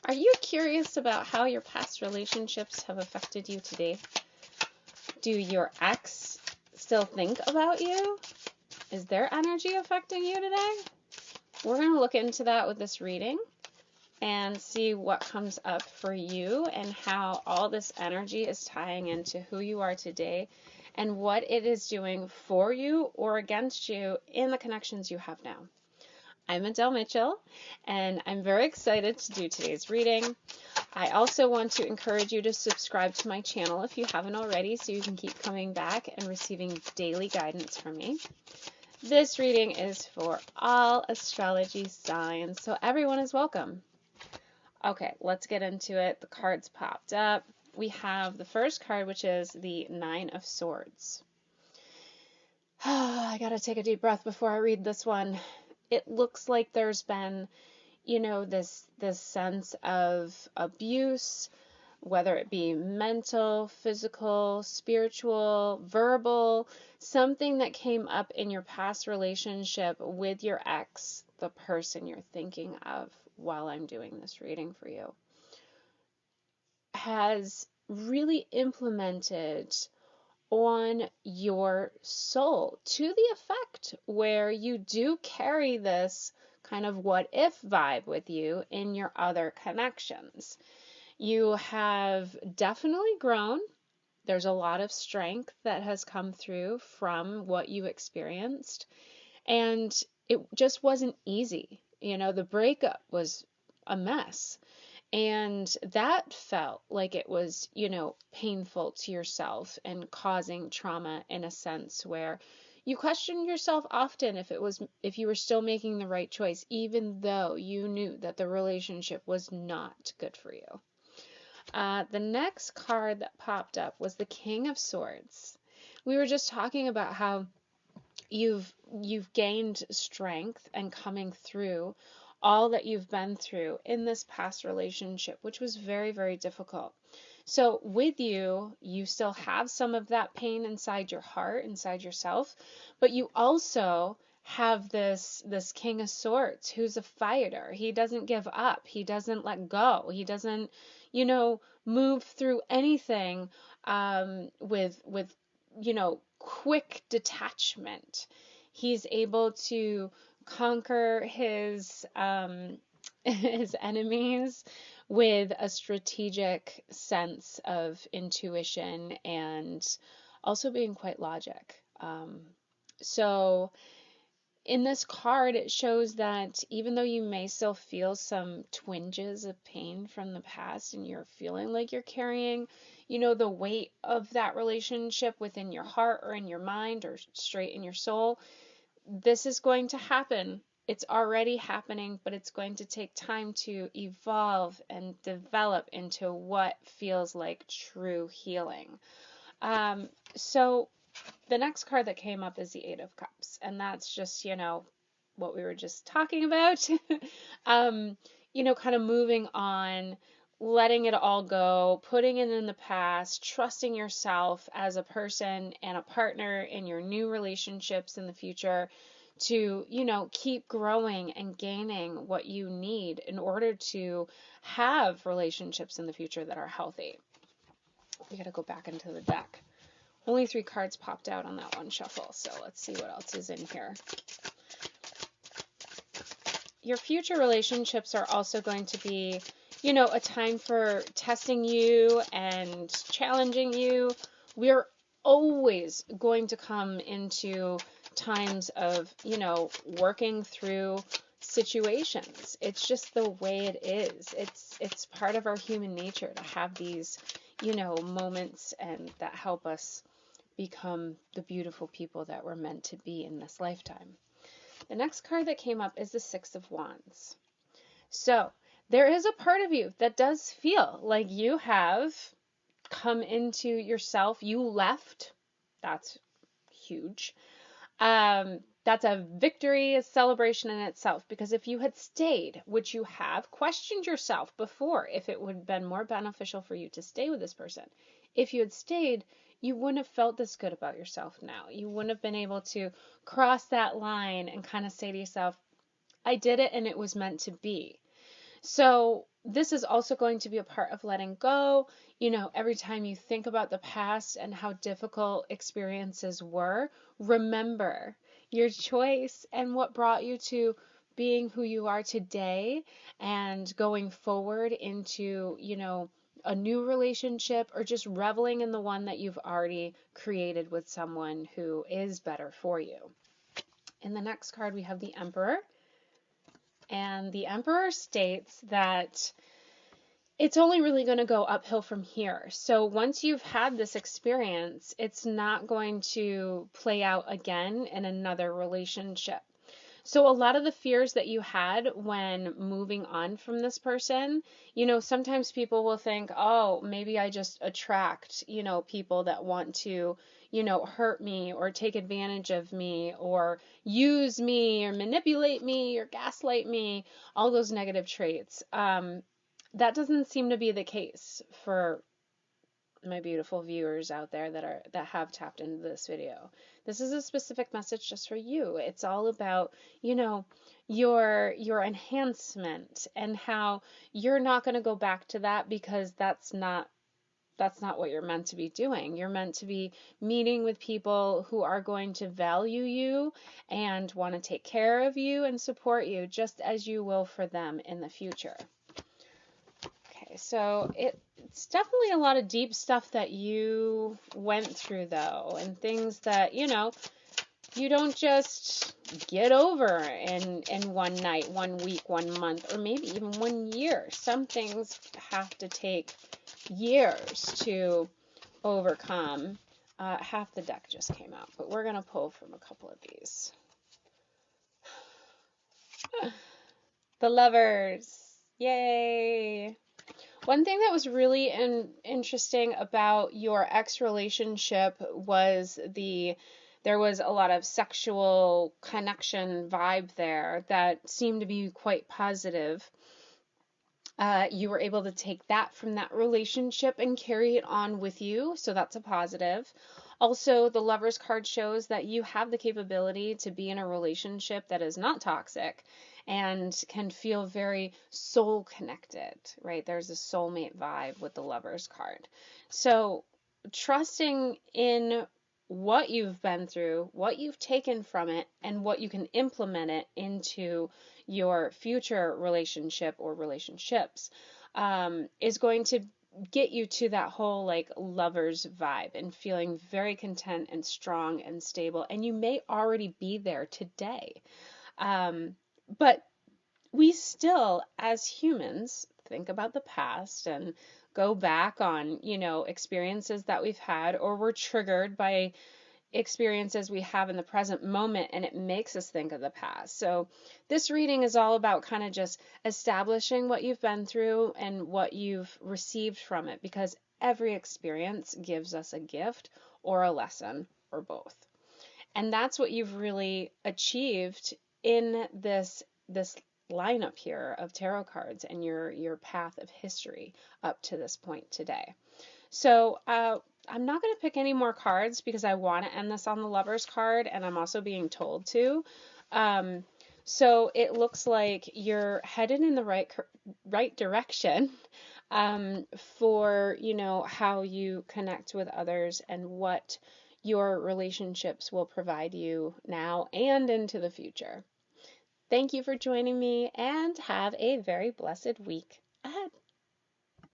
Are you curious about how your past relationships have affected you today? Do your ex still think about you? Is their energy affecting you today? We're going to look into that with this reading and see what comes up for you and how all this energy is tying into who you are today and what it is doing for you or against you in the connections you have now. I'm Adelle Mitchell, and I'm very excited to do today's reading. I also want to encourage you to subscribe to my channel if you haven't already, so you can keep coming back and receiving daily guidance from me. This reading is for all astrology signs, so everyone is welcome. Okay, let's get into it. The cards popped up. We have the first card, which is the Nine of Swords. I gotta take a deep breath before I read this one. It looks like there's been, this sense of abuse, whether it be mental, physical, spiritual, verbal, something that came up in your past relationship with your ex, the person you're thinking of while I'm doing this reading for you, has really implemented on your soul to the effect where you do carry this kind of what if vibe with you in your other connections. You have definitely grown. There's a lot of strength that has come through from what you experienced, and it just wasn't easy. The breakup was a mess. And that felt like it was, painful to yourself and causing trauma in a sense where you questioned yourself often if you were still making the right choice, even though you knew that the relationship was not good for you. The next card that popped up was the King of Swords. We were just talking about how you've gained strength and coming through all that you've been through in this past relationship, which was very, very difficult. So with you still have some of that pain inside your heart, inside yourself, but you also have this King of Swords who's a fighter. He doesn't give up. He doesn't let go. He doesn't, move through anything with quick detachment. He's able to conquer his enemies with a strategic sense of intuition and also being quite logic. So in this card, it shows that even though you may still feel some twinges of pain from the past and you're feeling like you're carrying, the weight of that relationship within your heart or in your mind or straight in your soul, this is going to happen. It's already happening, but it's going to take time to evolve and develop into what feels like true healing. So the next card that came up is the Eight of Cups, and that's just, what we were just talking about. Kind of moving on, letting it all go, putting it in the past, trusting yourself as a person and a partner in your new relationships in the future to, keep growing and gaining what you need in order to have relationships in the future that are healthy. We got to go back into the deck. Only 3 cards popped out on that one shuffle, so let's see what else is in here. Your future relationships are also going to be, a time for testing you and challenging you. We're always going to come into times of, working through situations. It's just the way it is. It's part of our human nature to have these, moments and that help us become the beautiful people that we're meant to be in this lifetime. The next card that came up is the Six of Wands. So there is a part of you that does feel like you have come into yourself. You left. That's huge. That's a victory, a celebration in itself, because if you had stayed, which you have, questioned yourself before if it would have been more beneficial for you to stay with this person. If you had stayed, you wouldn't have felt this good about yourself now. You wouldn't have been able to cross that line and kind of say to yourself, I did it and it was meant to be. So this is also going to be a part of letting go. Every time you think about the past and how difficult experiences were, remember your choice and what brought you to being who you are today and going forward into, a new relationship or just reveling in the one that you've already created with someone who is better for you. In the next card, we have the Emperor. And the Emperor states that it's only really going to go uphill from here. So once you've had this experience, it's not going to play out again in another relationship. So a lot of the fears that you had when moving on from this person, sometimes people will think, oh, maybe I just attract, people that want to, hurt me or take advantage of me or use me or manipulate me or gaslight me, all those negative traits. That doesn't seem to be the case for my beautiful viewers out there that have tapped into this video. This is a specific message just for you. It's all about, your enhancement and how you're not going to go back to that because that's not what you're meant to be doing. You're meant to be meeting with people who are going to value you and want to take care of you and support you just as you will for them in the future. Okay, so it's definitely a lot of deep stuff that you went through, though, and things that, you don't just get over in one night, 1 week, 1 month, or maybe even 1 year. Some things have to take years to overcome. Half the deck just came out, but we're going to pull from a couple of these. The Lovers. Yay! One thing that was really interesting about your ex relationship was there was a lot of sexual connection vibe there that seemed to be quite positive. You were able to take that from that relationship and carry it on with you, so that's a positive. Also, the Lovers card shows that you have the capability to be in a relationship that is not toxic and can feel very soul connected, right? There's a soulmate vibe with the Lovers card. So trusting in what you've been through, what you've taken from it, and what you can implement it into your future relationship or relationships is going to get you to that whole like lovers vibe and feeling very content and strong and stable. And you may already be there today. But we still, as humans, think about the past and go back on, experiences that we've had, or we're triggered by experiences we have in the present moment, and it makes us think of the past. So this reading is all about kind of just establishing what you've been through and what you've received from it, because every experience gives us a gift or a lesson or both. And that's what you've really achieved in this lineup here of tarot cards and your path of history up to this point today. So I'm not going to pick any more cards because I want to end this on the Lovers card, and I'm also being told to. So it looks like you're headed in the right direction for, how you connect with others and what your relationships will provide you now and into the future. Thank you for joining me, and have a very blessed week ahead.